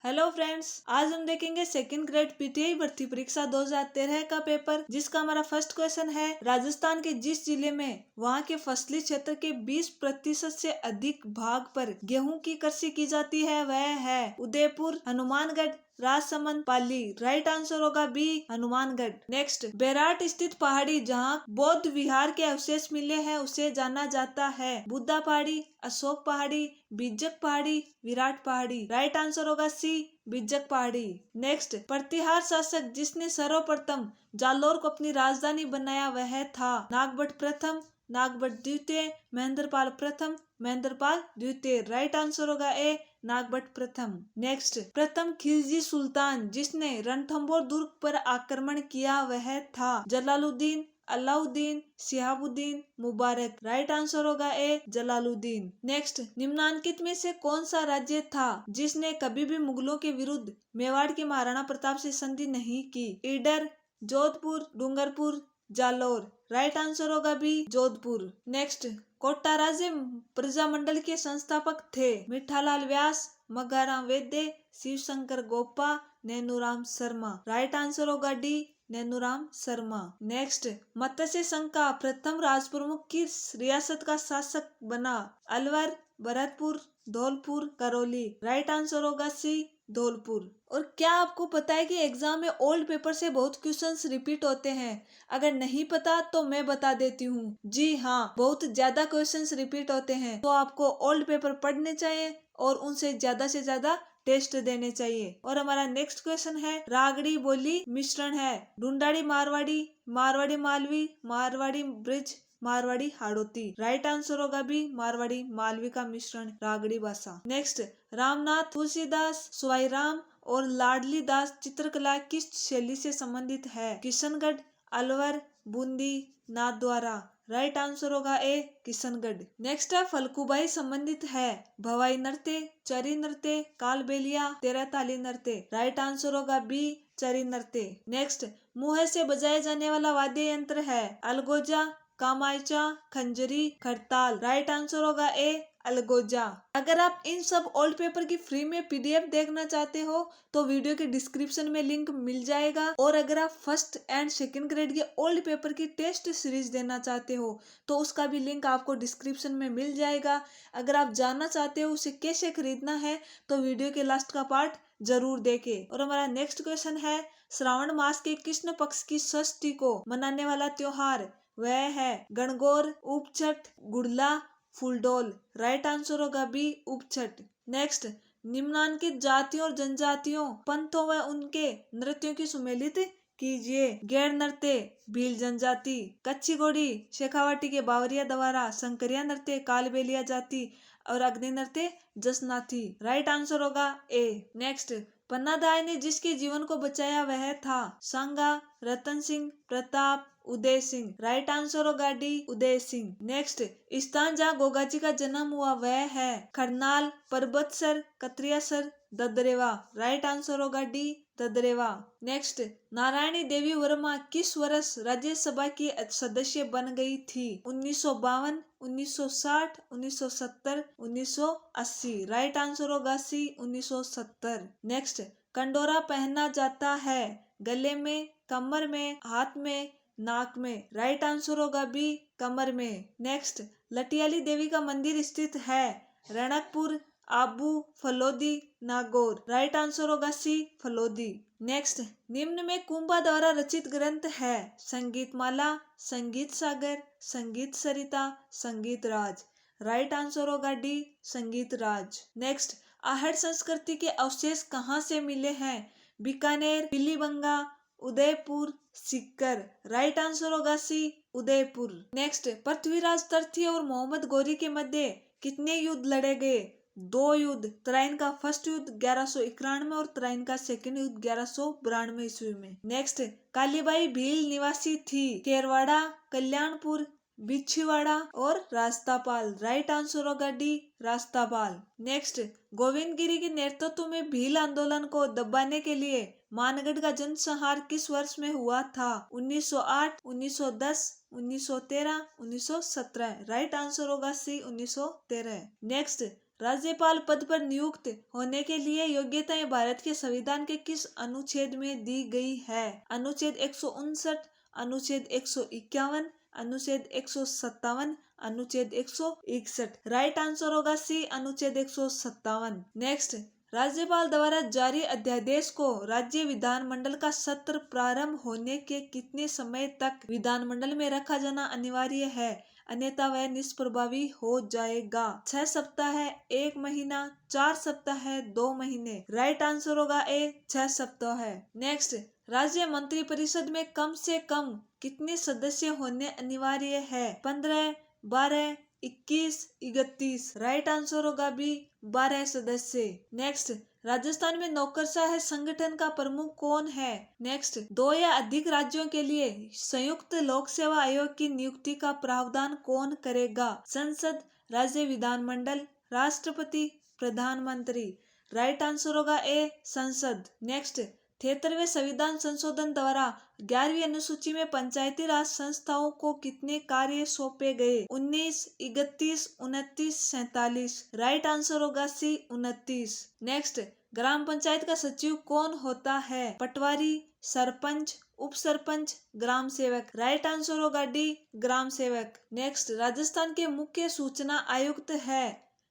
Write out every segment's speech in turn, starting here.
Hello friends, आज हम देखेंगे सेकंड ग्रेड पीटीआई भर्ती परीक्षा 2013 का पेपर, जिसका हमारा फर्स्ट क्वेश्चन है। राजस्थान के जिस जिले में वहां के फसली क्षेत्र के 20% से अधिक भाग पर गेहूं की कृषि की जाती है वह है उदयपुर, हनुमानगढ़, राजसमंद, पाली। राइट आंसर होगा बी, हनुमानगढ़। नेक्स्ट, बेराट स्थित पहाड़ी जहां बौद्ध विहार के अवशेष मिले हैं उसे जाना जाता है बुद्धा पहाड़ी, अशोक पहाड़ी, बिज्जक पहाड़ी, विराट पहाड़ी। राइट आंसर होगा सी, बिज्जक पहाड़ी। नेक्स्ट, प्रतिहार शासक जिसने सर्वप्रथम जालौर को अपनी राजधानी बनाया वह था नागभट्ट प्रथम, नागभट्ट द्वितीय, महेंद्रपाल प्रथम, महेंद्रपाल द्वितीय। राइट आंसर होगा ए, नागभट्ट प्रथम। नेक्स्ट, प्रथम खिलजी सुल्तान जिसने रणथंभौर दुर्ग पर आक्रमण किया वह था जलालुद्दीन, अलाउद्दीन, शिहाबुद्दीन, मुबारक। राइट आंसर होगा ए, जलालुद्दीन। नेक्स्ट, निम्नांकित में से कौन सा राज्य था जिसने कभी भी मुगलों के विरुद्ध मेवाड़ के महाराणा प्रताप से संधि नहीं की? ईडर, जोधपुर, डूंगरपुर, जालौर। राइट आंसर होगा बी, जोधपुर। नेक्स्ट, कोटा राज्य प्रजामंडल के संस्थापक थे मिठालाल व्यास, मघाराम वैद्य, शिवशंकर गोप्पा, नैनूराम शर्मा। राइट आंसर होगा डी, नैनूराम शर्मा। नेक्स्ट, मत्स्य संघ का प्रथम राजप्रमुख किस रियासत का शासक बना? अलवर, भरतपुर, धौलपुर, करौली। राइट आंसर होगा सी, धौलपुर। और क्या आपको पता है कि एग्जाम में ओल्ड पेपर से बहुत क्वेश्चंस रिपीट होते हैं? अगर नहीं पता तो मैं बता देती हूँ। जी हाँ, बहुत ज्यादा क्वेश्चंस रिपीट होते हैं, तो आपको ओल्ड पेपर पढ़ने चाहिए और उनसे ज्यादा टेस्ट देने चाहिए। और हमारा नेक्स्ट क्वेश्चन है, रागड़ी बोली मिश्रण है Dhundhari Marwari, Marwari Malvi, Marwari bridge, Marwari Hadoti. Right answer होगा बी, मारवाड़ी मालवी का मिश्रण रागड़ी भाषा। नेक्स्ट, रामनाथ, तुलसीदास, स्वाईराम और लाडली दास चित्रकला किस शैली से संबंधित है? किशनगढ़, अलवर, बूंदी, नाथद्वारा। राइट आंसर होगा ए, किशनगढ़। नेक्स्ट है, फलकुबाई संबंधित है भवाई नृत्य, चरी नृत्य, कालबेलिया, तेरहताली नृत्य। राइट आंसर होगा बी, चरी नृत्य। नेक्स्ट, मुंह से बजाया जाने वाला वाद्य यंत्र है अलगोजा, कामायचा, खंजरी, खड़ताल। राइट आंसर होगा ए, अलगोजा। अगर आप इन सब ओल्ड पेपर की फ्री में पीडीएफ देखना चाहते हो तो वीडियो के डिस्क्रिप्शन में लिंक मिल जाएगा। और अगर आप फर्स्ट एंड सेकंड ग्रेड के ओल्ड पेपर की टेस्ट सीरीज देना चाहते हो तो उसका भी लिंक आपको डिस्क्रिप्शन में मिल जाएगा। अगर आप जानना चाहते हो उसे कैसे खरीदना है तो वीडियो के लास्ट का पार्ट जरूर देखें। और हमारा नेक्स्ट क्वेश्चन है, श्रावण मास के कृष्ण पक्ष की षष्ठी को मनाने वाला त्योहार वह है गणगौर, उपछठ, गुड़ला, फूलडोल। राइट आंसर होगा बी, उपछठ। नेक्स्ट, निम्नांकित जातियों और जनजातियों, पंथों व उनके नृत्यों की सुमेलित कीजिए। गैर नृत्य भील जनजाति, कच्ची घोड़ी शेखावाटी के बावरिया द्वारा, शंकरिया नृत्य कालबेलिया जाति और अग्नि नृत्य जसनाथी। राइट आंसर होगा ए। नेक्स्ट, पन्नादाय ने जिसके जीवन को बचाया वह था सांगा, रतन सिंह, प्रताप, उदय सिंह। राइट आंसर होगा डी, उदय सिंह। नेक्स्ट, स्थान जहाँ गोगाजी का जन्म हुआ वह है करनाल, परबतसर, कत्रियासर, ददरेवा। राइट आंसर होगा डी, ददरेवा। नेक्स्ट, नारायणी देवी वर्मा किस वर्ष राज्यसभा की सदस्य बन गई थी? 1952, 1960, 1970, 1980। राइट आंसर होगा सी, 1970। नेक्स्ट, कंडोरा पहना जाता है गले में, कमर में, हाथ में, नाक में। राइट आंसर होगा बी, कमर में। नेक्स्ट, लटियाली देवी का मंदिर स्थित है रणकपुर, आबू, फलोदी, नागौर। राइट आंसर होगा सी, फलोदी। नेक्स्ट, निम्न में कुंभा द्वारा रचित ग्रंथ है संगीत माला, संगीत सागर, संगीत सरिता, संगीत राज। राइट आंसर होगा डी, संगीत राज। नेक्स्ट, आहड़ संस्कृति के अवशेष कहाँ से मिले हैं? बीकानेर, पीलीबंगा, उदयपुर, सीकर। राइट आंसर होगा सी, उदयपुर। नेक्स्ट, पृथ्वीराज तृतीय और मोहम्मद गौरी के मध्य कितने युद्ध लड़े गए? 2 युद्ध। तराइन का फर्स्ट युद्ध 1191 और तराइन का सेकंड युद्ध 1192 ईस्वी में। नेक्स्ट, कालीबाई भील निवासी थी केरवाड़ा, कल्याणपुर, बिछीवाड़ा और रास्तापाल। राइट आंसर होगा डी, रास्तापाल। नेक्स्ट, गोविंदगिरी के नेतृत्व में भील आंदोलन को दबाने के लिए मानगढ़ का जनसंहार किस वर्ष में हुआ था? 1908, 1910, 1913, 1917। राइट आंसर होगा सी, 1913। नेक्स्ट, राज्यपाल पद पर नियुक्त होने के लिए योग्यताएं भारत के संविधान के किस अनुच्छेद में दी गई है? अनुच्छेद 159, अनुच्छेद 151, अनुच्छेद 157, अनुच्छेद 161। राइट आंसर होगा सी, अनुच्छेद 157। नेक्स्ट, राज्यपाल द्वारा जारी अध्यादेश को राज्य विधानमंडल का सत्र प्रारंभ होने के कितने समय तक विधानमंडल में रखा जाना अनिवार्य है, अन्यथा वह निष्प्रभावी हो जाएगा? 6 सप्ताह है, 1 महीना, 4 सप्ताह है, 2 महीने। राइट आंसर होगा ए, 6 सप्ताह है। नेक्स्ट, राज्य मंत्रिपरिषद में कम से कम कितने सदस्य होने अनिवार्य है? 15, 12, 21, 31। राइट आंसर होगा बी, 12 सदस्य। नेक्स्ट, राजस्थान में नौकरशाह संगठन का प्रमुख कौन है? नेक्स्ट, 2 या अधिक राज्यों के लिए संयुक्त लोक सेवा आयोग की नियुक्ति का प्रावधान कौन करेगा? संसद, राज्य विधानमंडल, राष्ट्रपति, प्रधानमंत्री। राइट आंसर होगा ए, संसद। नेक्स्ट, 73वें संविधान संशोधन द्वारा 11वीं अनुसूची में पंचायती राज संस्थाओं को कितने कार्य सौंपे गए? 19, 31, 29, 47। राइट आंसर होगा सी, 29। नेक्स्ट, ग्राम पंचायत का सचिव कौन होता है? पटवारी, सरपंच, उप सरपंच, ग्राम सेवक। राइट आंसर होगा डी, ग्राम सेवक। नेक्स्ट, राजस्थान के मुख्य सूचना आयुक्त है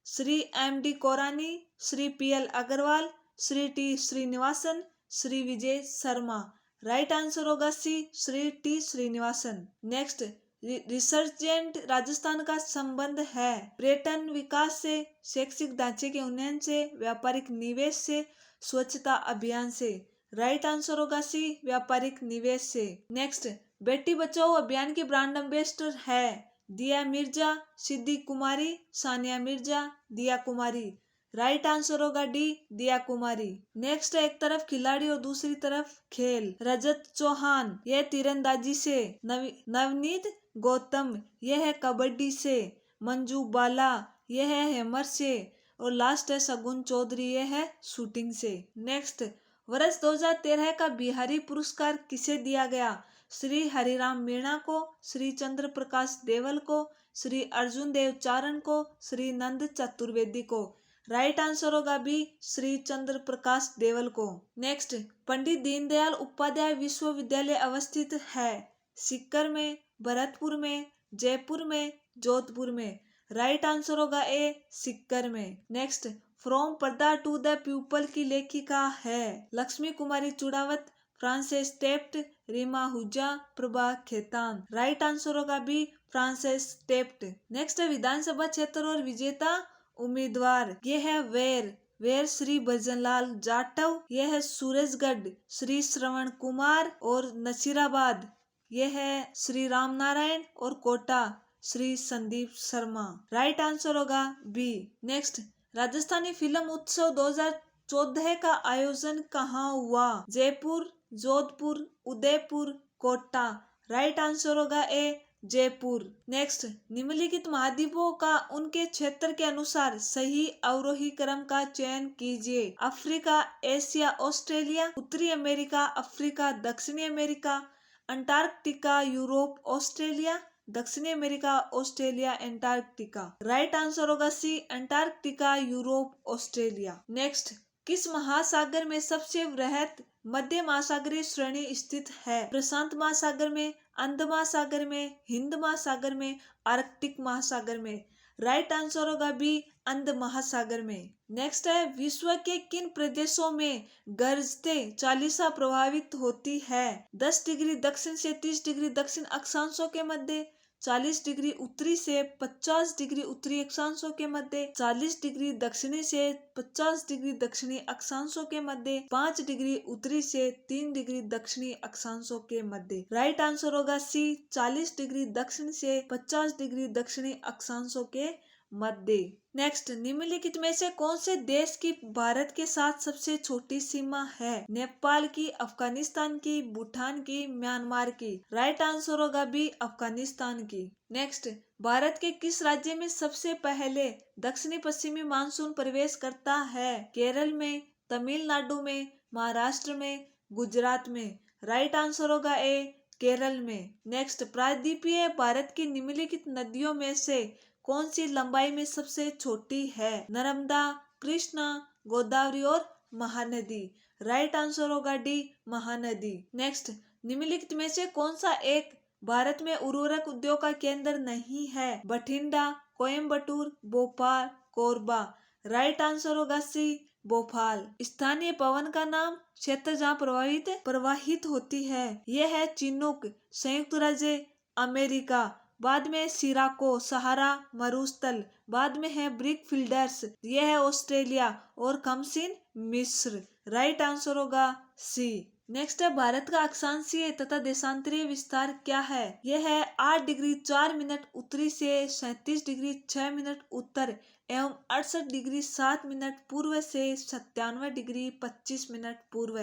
Shri MD Korani, Shri PL Agarwal, Shri T Srinivasan, Shri Vijay Sharma. Right answer होगा C, Shri T Srinivasan. Next, resurgent Rajasthan का संबंध है पर्यटन विकास से, शैक्षिक ढांचे के उन्नयन से, व्यापारिक निवेश से, स्वच्छता अभियान से। राइट आंसर होगा सी, व्यापारिक निवेश से। नेक्स्ट, बेटी बचाओ अभियान की ब्रांड एम्बेसडर है दिया मिर्जा, सिद्धि कुमारी, सानिया मिर्जा, दिया कुमारी। राइट आंसर होगा डी, दिया कुमारी। नेक्स्ट, एक तरफ खिलाड़ी और दूसरी तरफ खेल। रजत चौहान, यह तीरंदाजी से। नवनीत गौतम, यह है कबड्डी से। मंजू बाला, यह है हैमर से। और लास्ट है शगुन चौधरी, यह है शूटिंग से। नेक्स्ट, वर्ष 2013 का बिहारी पुरस्कार किसे दिया गया? श्री हरिराम मीणा को, श्री चंद्र प्रकाश देवल को, श्री अर्जुन देव चारण को, श्री नंद चतुर्वेदी को। राइट आंसर होगा बी, श्री चंद्र प्रकाश देवल को। नेक्स्ट, पंडित दीनदयाल उपाध्याय विश्वविद्यालय अवस्थित है सीकर में, भरतपुर में, जयपुर में, जोधपुर में। राइट आंसर होगा ए, सीकर में। नेक्स्ट, फ्रॉम पर्दा टू द पीपल की लेखिका है लक्ष्मी कुमारी Chundawat, Française टेप्ट, Reema हुजा, Prabha Khetan. Right answer होगा बी, फ्रांसेस टेप्ट। नेक्स्ट, विधानसभा क्षेत्र और विजेता उम्मीदवार। ये है वेर श्री भजनलाल जाटव, यह है सूरजगढ़ श्री श्रवण कुमार, और नसीराबाद यह है श्री राम नारायण, और कोटा श्री संदीप शर्मा। राइट आंसर होगा बी। नेक्स्ट, राजस्थानी फिल्म उत्सव 2014 का आयोजन कहाँ हुआ? जयपुर, जोधपुर, उदयपुर, कोटा। राइट आंसर होगा ए, जयपुर। नेक्स्ट, निम्नलिखित महाद्वीपों का उनके क्षेत्र के अनुसार सही अवरोही क्रम का चयन कीजिए। अफ्रीका, एशिया, ऑस्ट्रेलिया, उत्तरी अमेरिका, अफ्रीका, दक्षिणी अमेरिका, अंटार्कटिका, यूरोप, ऑस्ट्रेलिया, दक्षिणी America, Australia, Antarctica. Right answer होगा सी, अंटार्कटिका, यूरोप, ऑस्ट्रेलिया। नेक्स्ट, किस महासागर में सबसे वृहत मध्य महासागरीय श्रेणी स्थित है? प्रशांत महासागर में, अंध महासागर में, हिंद महासागर में, आर्कटिक महासागर में। राइट आंसर होगा बी, अंध महासागर में। नेक्स्ट है, विश्व के किन प्रदेशों में गर्जते चालीसा प्रभावित होती है? 10 डिग्री दक्षिण से 30 डिग्री दक्षिण अक्षांशों के मध्य, 40 डिग्री उत्तरी से 50 डिग्री उत्तरी अक्षांशों के मध्य, 40 डिग्री दक्षिणी से 50 डिग्री दक्षिणी अक्षांशों के मध्य, 5 डिग्री उत्तरी से 3 डिग्री दक्षिणी अक्षांशों के मध्य। राइट आंसर होगा सी, 40 डिग्री दक्षिण से 50 डिग्री दक्षिणी अक्षांशों के मध्य। नेक्स्ट, निम्नलिखित में से कौन से देश की भारत के साथ सबसे छोटी सीमा है? नेपाल की, अफगानिस्तान की, भूटान की, म्यांमार की। राइट आंसर होगा बी, अफगानिस्तान की। नेक्स्ट, भारत के किस राज्य में सबसे पहले दक्षिणी पश्चिमी मानसून प्रवेश करता है? केरल में, तमिलनाडु में, महाराष्ट्र में, गुजरात में। राइट आंसर होगा ए, केरल में। नेक्स्ट, प्रायद्वीपीय भारत की निम्नलिखित नदियों में से कौन सी लंबाई में सबसे छोटी है? नर्मदा, कृष्णा, गोदावरी और महानदी। राइट आंसर होगा डी, महानदी। नेक्स्ट, निम्नलिखित में से कौन सा एक भारत में उर्वरक उद्योग का केंद्र नहीं है? बठिंडा, कोयम्बटूर, भोपाल, कोरबा। राइट आंसर होगा सी, भोपाल। स्थानीय पवन का नाम क्षेत्र जहाँ प्रवाहित होती है यह है चिनूक, संयुक्त राज्य अमेरिका। बाद में सिराको, सहारा मरुस्थल। बाद में है ब्रिक फील्डर्स, यह है ऑस्ट्रेलिया। और खमसिन, मिस्र। राइट आंसर होगा सी। नेक्स्ट है, भारत का अक्षांशीय तथा देशांतरीय विस्तार क्या है? यह है 8 डिग्री 4 मिनट उत्तरी से 37 डिग्री 6 मिनट उत्तर एवं 68 डिग्री 7 मिनट पूर्व से 97 डिग्री 25 मिनट पूर्व।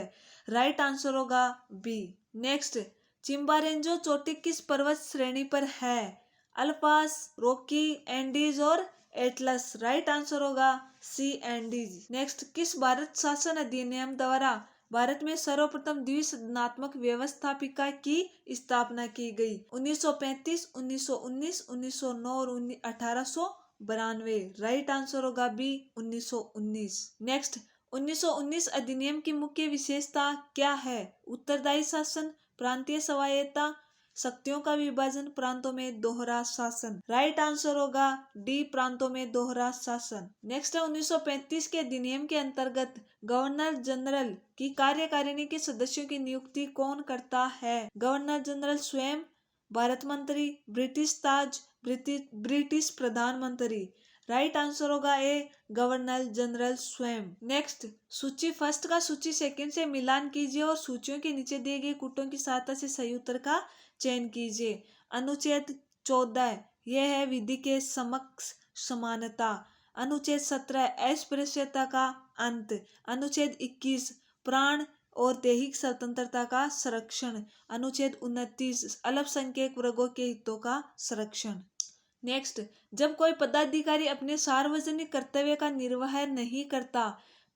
राइट आंसर होगा बी। नेक्स्ट, चिम्बारेंजो चोटी किस पर्वत श्रेणी पर है? अल्पास, रॉकी, एंडीज और एटलस। राइट आंसर होगा सी, एंडीज। नेक्स्ट, किस भारत शासन अधिनियम द्वारा भारत में सर्वप्रथम द्विसदनात्मक व्यवस्थापिका की स्थापना की गई? 1935, 1919, 1909 और 1892। राइट आंसर होगा बी, 1919। नेक्स्ट, 1919 अधिनियम की मुख्य विशेषता क्या है? उत्तरदायी शासन, प्रांतीय स्वायत्तता, शक्तियों का विभाजन, प्रांतों में दोहरा शासन। राइट आंसर होगा डी, प्रांतों में दोहरा शासन। नेक्स्ट है, 1935 के अधिनियम के अंतर्गत गवर्नर जनरल की कार्यकारिणी के सदस्यों की नियुक्ति कौन करता है? गवर्नर जनरल स्वयं, भारत मंत्री, ब्रिटिश ताज, ब्रिटिश प्रधानमंत्री। राइट आंसर होगा ए, गवर्नर जनरल स्वयं। नेक्स्ट, सूची फर्स्ट का सूची सेकंड से मिलान कीजिए और सूचियों के नीचे दिए गए कूटों की सहायता से सही उत्तर का चयन कीजिए। अनुच्छेद 14, यह है विधि के समक्ष समानता। अनुच्छेद 17, अस्पृश्यता का अंत। अनुच्छेद 21, प्राण और दैहिक स्वतंत्रता का संरक्षण। अनुच्छेद 29, अल्पसंख्यक वर्गों के हितों का संरक्षण। नेक्स्ट, जब कोई पदाधिकारी अपने सार्वजनिक कर्तव्य का निर्वाह नहीं करता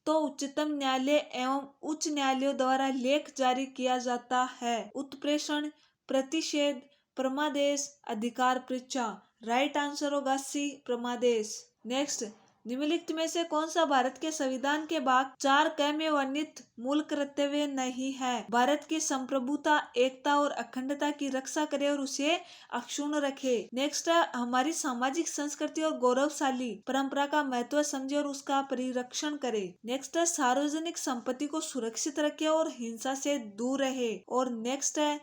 तो उच्चतम न्यायालय एवं उच्च न्यायालयों द्वारा लेख जारी किया जाता है। उत्प्रेषण, प्रतिषेध, प्रमादेश, अधिकार परीक्षा। राइट आंसर होगा सी, प्रमादेश। नेक्स्ट, निम्नलिखित में से कौन सा भारत के संविधान के भाग 4 में वर्णित मूल कर्तव्य नहीं है? भारत की संप्रभुता, एकता और अखंडता की रक्षा करे और उसे अक्षुण्ण रखे। नेक्स्ट है, हमारी सामाजिक संस्कृति और गौरवशाली परंपरा का महत्व समझे और उसका परिरक्षण करे। नेक्स्ट है, सार्वजनिक संपत्ति को सुरक्षित रखे और हिंसा से दूर रहे। और नेक्स्ट है,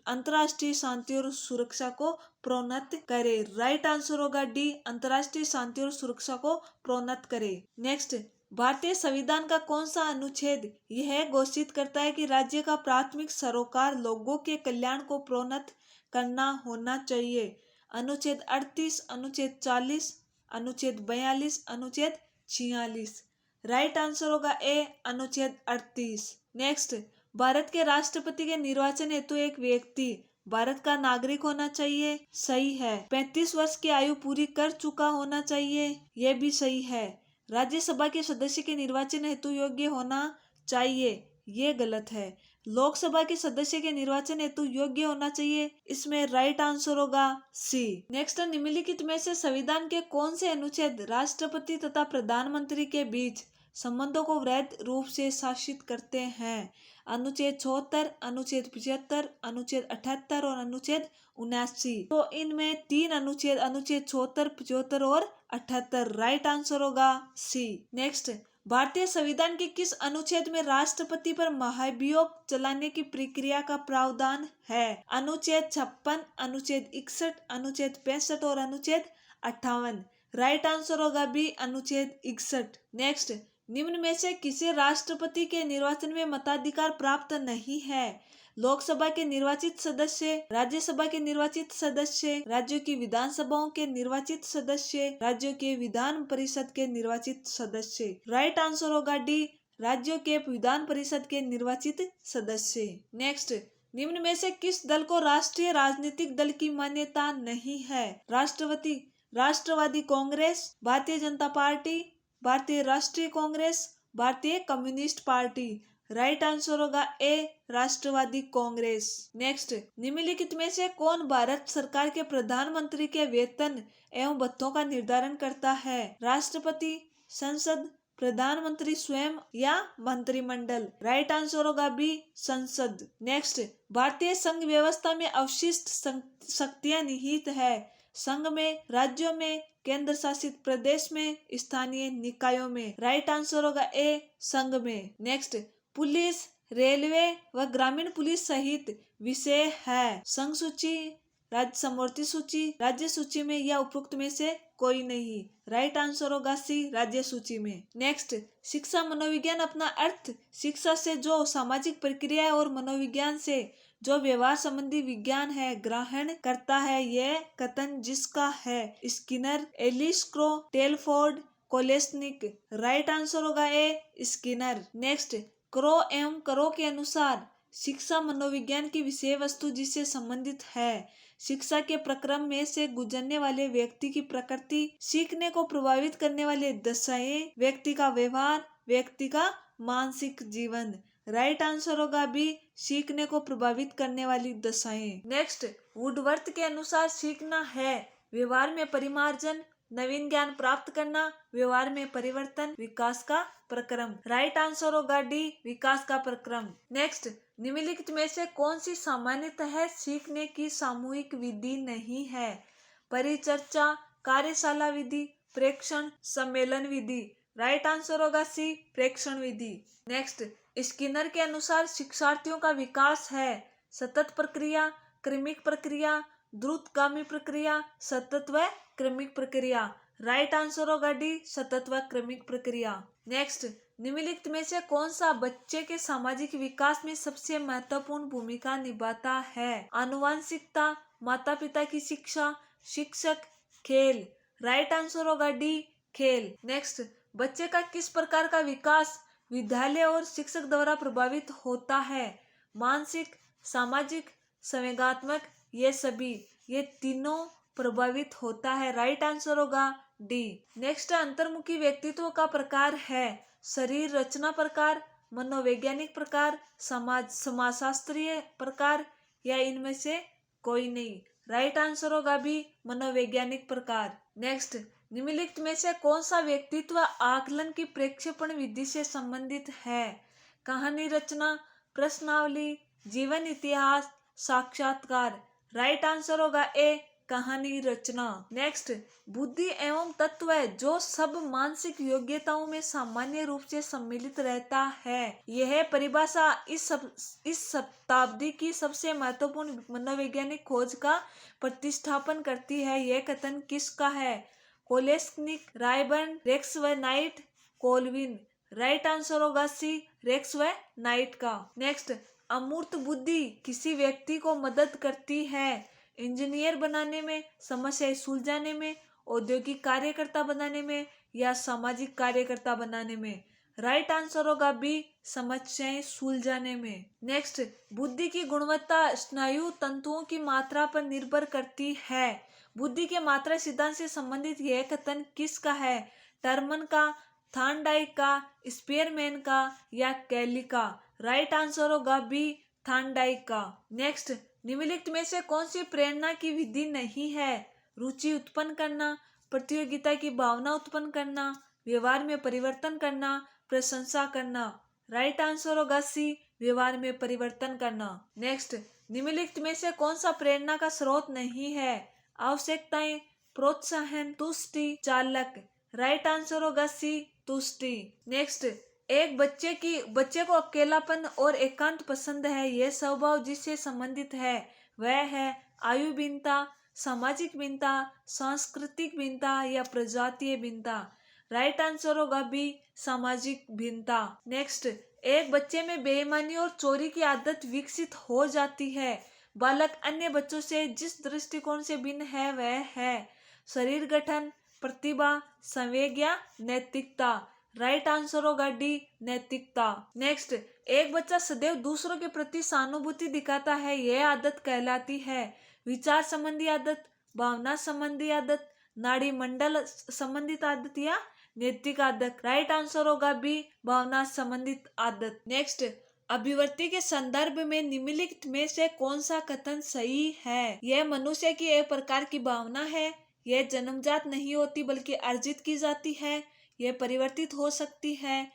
अंतर्राष्ट्रीय शांति और सुरक्षा को प्रोन्नत करे। राइट आंसर होगा डी, अंतर्राष्ट्रीय शांति और सुरक्षा को प्रोन्नत करे। नेक्स्ट, भारतीय संविधान का कौन सा अनुच्छेद यह घोषित करता है कि राज्य का प्राथमिक सरोकार लोगों के कल्याण को प्रोन्नत करना होना चाहिए? अनुच्छेद 38, अनुच्छेद 40, अनुच्छेद 42, अनुच्छेद 46। राइट आंसर होगा ए, अनुच्छेद 38। नेक्स्ट, भारत के राष्ट्रपति के निर्वाचन हेतु एक व्यक्ति भारत का नागरिक होना चाहिए। सही है। 35 वर्ष की आयु पूरी कर चुका होना चाहिए। यह भी सही है। राज्यसभा के सदस्य के निर्वाचन हेतु योग्य होना चाहिए। ये गलत है। लोकसभा के सदस्य के निर्वाचन हेतु योग्य होना चाहिए। इसमें राइट आंसर होगा सी। नेक्स्ट, निम्नलिखित में से संविधान के कौन से अनुच्छेद राष्ट्रपति तथा प्रधानमंत्री के बीच संबंधों को वैध रूप से शासित करते हैं? अनुच्छेद 76, अनुच्छेद 75, अनुच्छेद 78 और अनुच्छेद 79। तो इनमें 3 अनुच्छेद, अनुच्छेद 76, 75 और 78। राइट आंसर होगा सी। नेक्स्ट, भारतीय संविधान के किस अनुच्छेद में राष्ट्रपति पर महाभियोग चलाने की प्रक्रिया का प्रावधान है? अनुच्छेद 56, अनुच्छेद 61, अनुच्छेद 65 और अनुच्छेद 58। राइट आंसर होगा बी, अनुच्छेद 61। नेक्स्ट, निम्न में से किसी राष्ट्रपति के निर्वाचन में मताधिकार प्राप्त नहीं है? लोकसभा के निर्वाचित सदस्य, राज्यसभा के निर्वाचित सदस्य, राज्यों की विधानसभाओं के निर्वाचित सदस्य, राज्यों के विधान परिषद के निर्वाचित सदस्य। राइट आंसर होगा डी, राज्यों के विधान परिषद के निर्वाचित सदस्य। नेक्स्ट, निम्न में से किस दल को राष्ट्रीय राजनीतिक दल की मान्यता नहीं है? राष्ट्रवादी कांग्रेस, भारतीय जनता पार्टी, भारतीय राष्ट्रीय कांग्रेस, भारतीय कम्युनिस्ट पार्टी। राइट आंसर होगा ए राष्ट्रवादी कांग्रेस। नेक्स्ट, निम्नलिखित में से कौन भारत सरकार के प्रधानमंत्री के वेतन एवं भत्तों का निर्धारण करता है? राष्ट्रपति, संसद, प्रधानमंत्री स्वयं या मंत्रिमंडल? राइट आंसर होगा बी संसद। नेक्स्ट, भारतीय संघ व्यवस्था में अवशिष्ट शक्तियां निहित है। संघ में, राज्यों में, केंद्र शासित प्रदेश में, स्थानीय निकायों में? राइट आंसर होगा ए संघ में। नेक्स्ट, पुलिस, रेलवे व ग्रामीण पुलिस सहित विषय है। संघ सूची, राज्य समवर्ती सूची, राज्य सूची में या उपरोक्त में से कोई नहीं? राइट आंसर होगा सी राज्य सूची में। नेक्स्ट, शिक्षा मनोविज्ञान अपना अर्थ शिक्षा से जो सामाजिक प्रक्रिया और मनोविज्ञान से जो व्यवहार संबंधी विज्ञान है ग्रहण करता है, यह कथन जिसका है? Skinner, Alice Crow, Telford, Kolesnik? Right answer होगा ए स्किनर। नेक्स्ट, क्रो एवं करो के अनुसार शिक्षा मनोविज्ञान की विषय वस्तु जिससे संबंधित है। शिक्षा के प्रक्रम में से गुजरने वाले व्यक्ति की प्रकृति, सीखने को प्रभावित करने वाले दशाएं, व्यक्ति का व्यवहार, व्यक्ति का मानसिक जीवन? राइट आंसर होगा बी सीखने को प्रभावित करने वाली दशाएं। नेक्स्ट, वुडवर्थ के अनुसार सीखना है व्यवहार में परिमार्जन, नवीन ज्ञान प्राप्त करना, व्यवहार में परिवर्तन, विकास का प्रक्रम? राइट आंसर होगा डी विकास का प्रक्रम। नेक्स्ट, निम्नलिखित में से कौन सी सामान्यतः सीखने की सामूहिक विधि नहीं है? परिचर्चा, कार्यशाला विधि, प्रेक्षण, सम्मेलन विधि? राइट आंसर होगा सी प्रेक्षण विधि। नेक्स्ट, स्किनर के अनुसार शिक्षार्थियों का विकास है सतत प्रक्रिया, क्रमिक प्रक्रिया, द्रुतगामी प्रक्रिया, सतत व क्रमिक प्रक्रिया? राइट आंसर होगा डी सतत व क्रमिक प्रक्रिया। नेक्स्ट, निम्नलिखित में से कौन सा बच्चे के सामाजिक विकास में सबसे महत्वपूर्ण भूमिका निभाता है? आनुवंशिकता, माता पिता की शिक्षा, शिक्षक, खेल? राइट आंसर होगा डी खेल। नेक्स्ट, बच्चे का किस प्रकार का विकास विद्यालय और शिक्षक द्वारा प्रभावित होता है? मानसिक, सामाजिक, संवेगात्मक? ये सभी, ये तीनों प्रभावित होता है। राइट आंसर होगा डी। नेक्स्ट, अंतर्मुखी व्यक्तित्व का प्रकार है शरीर रचना प्रकार, मनोवैज्ञानिक प्रकार, समाजशास्त्रीय प्रकार, या इनमें से कोई नहीं? राइट आंसर होगा बी मनोवैज्ञानिक प्रकार। नेक्स्ट, निम्नलिखित में से कौन सा व्यक्तित्व आकलन की प्रक्षेपण विधि से संबंधित है? कहानी रचना, प्रश्नावली, जीवन इतिहास, साक्षात्कार? राइट आंसर होगा ए कहानी रचना। नेक्स्ट, बुद्धि एवं तत्व जो सब मानसिक योग्यताओं में सामान्य रूप से सम्मिलित रहता है, यह परिभाषा इस शताब्दी की सबसे महत्वपूर्ण मनोवैज्ञानिक खोज का प्रतिष्ठापन करती है। यह कथन किसका है? कोलेस्निक, रायबर्न, रेक्स व नाइट, कोलविन? राइट आंसर होगा सी रेक्स व नाइट का। नेक्स्ट, अमूर्त बुद्धि किसी व्यक्ति को मदद करती है इंजीनियर बनाने में, समस्याएं सुलझाने में, औद्योगिक कार्यकर्ता बनाने में, या सामाजिक कार्यकर्ता बनाने में? राइट आंसर होगा बी समस्याएं सुलझाने में। नेक्स्ट, बुद्धि की गुणवत्ता स्नायु तंतुओं की मात्रा पर निर्भर करती है। बुद्धि के मात्रा सिद्धांत से संबंधित यह कथन किसका है? टर्मन का, थार्नडाइक का, स्पीयरमैन का, या कैली का? राइट आंसर होगा बी थार्नडाइक का। नेक्स्ट, निम्नलिखित में से कौन सी प्रेरणा की विधि नहीं है? रुचि उत्पन्न करना, प्रतियोगिता की भावना उत्पन्न करना, व्यवहार में परिवर्तन करना, प्रशंसा करना? राइट आंसर होगा सी व्यवहार में परिवर्तन करना। नेक्स्ट, निम्नलिखित में से कौन सा प्रेरणा का स्रोत नहीं है? आवश्यकताएं, प्रोत्साहन, तुष्टि, चालक? राइट आंसर होगा सी तुष्टि। नेक्स्ट, एक बच्चे को अकेलापन और एकांत पसंद है। यह स्वभाव जिससे संबंधित है वह है आयु भिन्नता, सामाजिक भिन्नता, सांस्कृतिक भिन्नता, या प्रजातीय भिन्नता? राइट आंसर होगा बी सामाजिक भिन्नता। नेक्स्ट, एक बच्चे में बेईमानी और चोरी की आदत विकसित हो जाती है। बालक अन्य बच्चों से जिस दृष्टिकोण से भिन्न है वह है शरीर गठन, प्रतिभा, संवेग, या नैतिकता? राइट आंसर होगा डी नैतिकता। नेक्स्ट, एक बच्चा सदैव दूसरों के प्रति सहानुभूति दिखाता है। यह आदत कहलाती है विचार संबंधी आदत, भावना संबंधी आदत, नाड़ी मंडल संबंधित आदत, या नैतिक आदत। राइट आंसर होगा बी, भावना संबंधित आदत। नेक्स्ट, अभिव्यक्ति के संदर्भ में निम्नलिखित में से कौन सा कथन सही है? यह मनुष्य की एक प्रकार की भावना है, यह जन्मजात नहीं होती बल्कि अर्जित की जाती है, यह परिवर्तित हो सकती है,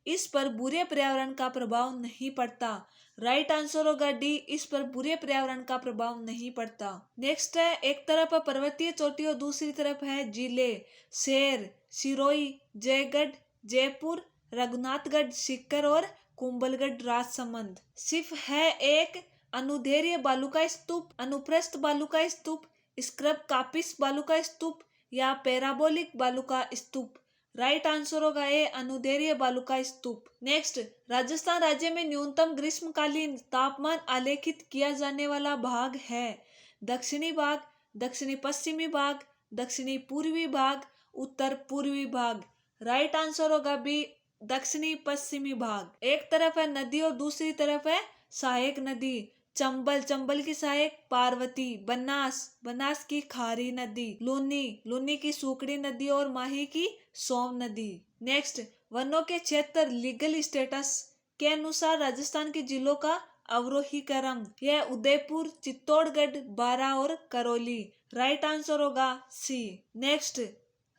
इस पर बुरे पर्यावरण का प्रभाव नहीं पड़ता। राइट आंसर होगा डी, इस पर बुरे पर्यावरण का प्रभाव नहीं पड़ता। नेक्स्ट है, एक तरफ पर्वतीय चोटी और दूसरी तरफ है जिले। शेर, सिरोही, जयगढ़, जयपुर, रघुनाथगढ़, सीकर और कुंभलगढ़ राजसमंद। सिर्फ है एक अनुदैर्ध्य बालू का स्तूप, अनुप्रस्थ बालू का स्तूप, स्क्रब कापिस बालू का स्तूप या पैराबोलिक बालू का स्तूप। राइट आंसर होगा ए, अनुदैर्ध्य बालू का स्तूप। नेक्स्ट, राजस्थान राज्य में न्यूनतम ग्रीष्मकालीन तापमान आलेखित किया जाने वाला भाग है। दक्षिणी भाग, दक्षिणी पश्चिमी भाग, दक्षिणी पूर्वी भाग, उत्तर पूर्वी भाग। राइट आंसर होगा बी, दक्षिणी पश्चिमी भाग। एक तरफ है नदी और दूसरी तरफ है सहायक नदी। चंबल, चंबल की सहायक पार्वती। बनास, बनास की खारी नदी। लूनी, लूनी की सूखड़ी नदी और माही की सोम नदी। नेक्स्ट, वनों के क्षेत्र लीगल स्टेटस के अनुसार राजस्थान के जिलों का अवरोही क्रम, यह उदयपुर, चित्तौड़गढ़, बारां और करौली। राइट आंसर होगा सी। नेक्स्ट,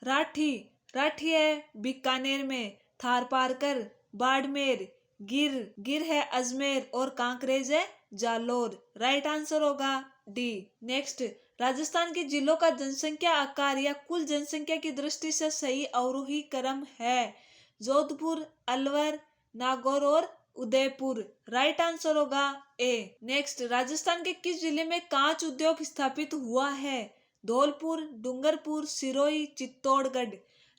राठी, राठी है बीकानेर में, थारपारकर बाड़मेर, गिर, गिर है अजमेर और कांकरेज है जालोर। राइट आंसर होगा डी। नेक्स्ट, राजस्थान के जिलों का जनसंख्या आकार या कुल जनसंख्या की दृष्टि से सही अवरोही क्रम है। जोधपुर, अलवर, नागौर और उदयपुर। राइट आंसर होगा ए। नेक्स्ट, राजस्थान के किस जिले में कांच उद्योग स्थापित हुआ है? धौलपुर, डूंगरपुर, सिरोही, चित्तौड़गढ़।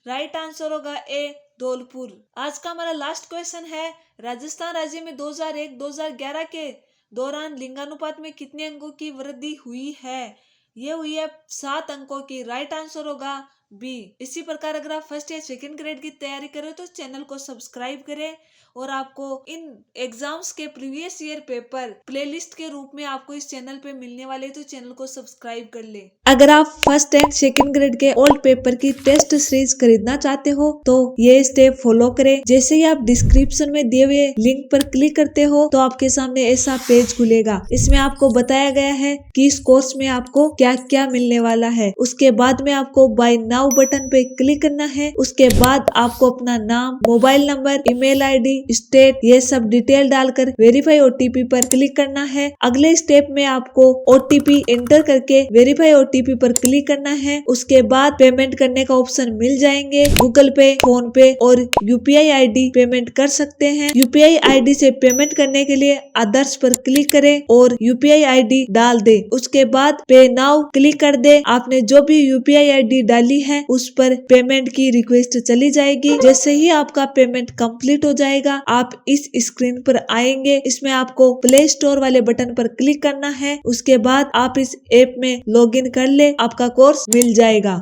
राइट आंसर होगा ए, धौलपुर। आज का हमारा लास्ट क्वेश्चन है, राजस्थान राज्य में 2001-2011 के दौरान लिंगानुपात में कितने अंकों की वृद्धि हुई है? ये हुई है 7 अंकों की। राइट आंसर होगा बी। इसी प्रकार अगर आप फर्स्ट या सेकंड ग्रेड की तैयारी करें तो चैनल को सब्सक्राइब करें और आपको इन एग्जाम्स के प्रीवियस ईयर पेपर प्लेलिस्ट के रूप में आपको इस चैनल पे मिलने वाले, तो चैनल को सब्सक्राइब कर ले। अगर आप फर्स्ट एंड सेकंड ग्रेड के ओल्ड पेपर की टेस्ट सीरीज खरीदना चाहते हो तो ये स्टेप फॉलो करें। जैसे ही आप डिस्क्रिप्शन में दिए हुए लिंक पर क्लिक करते हो तो आपके सामने ऐसा पेज खुलेगा। इसमें आपको बताया गया है कि इस कोर्स में आपको क्या क्या मिलने वाला है। उसके बाद में आपको बाय नाउ बटन पे क्लिक करना है। उसके बाद आपको अपना नाम, mobile number, email ID, state, ये सब डिटेल डालकर वेरीफाई ओटीपी पर क्लिक करना है। अगले स्टेप में आपको ओटीपी एंटर करके वेरीफाई ओटीपी पर क्लिक करना है। उसके बाद पेमेंट करने का ऑप्शन मिल जाएंगे। गूगल पे, फोन पे और यूपीआई आईडी पेमेंट कर सकते हैं। यूपीआई आईडी से पेमेंट करने के लिए अदर्स पर क्लिक करें और यूपीआई आईडी डाल दे। उसके बाद पे नाउ क्लिक कर दे। आपने जो भी यूपीआई आईडी डाली है उस पर पेमेंट की रिक्वेस्ट चली जाएगी। जैसे ही आपका पेमेंट कंप्लीट हो जाएगा आप इस स्क्रीन पर आएंगे। इसमें आपको प्ले स्टोर वाले बटन पर क्लिक करना है। उसके बाद आप इस ऐप में लॉगिन कर ले, आपका कोर्स मिल जाएगा।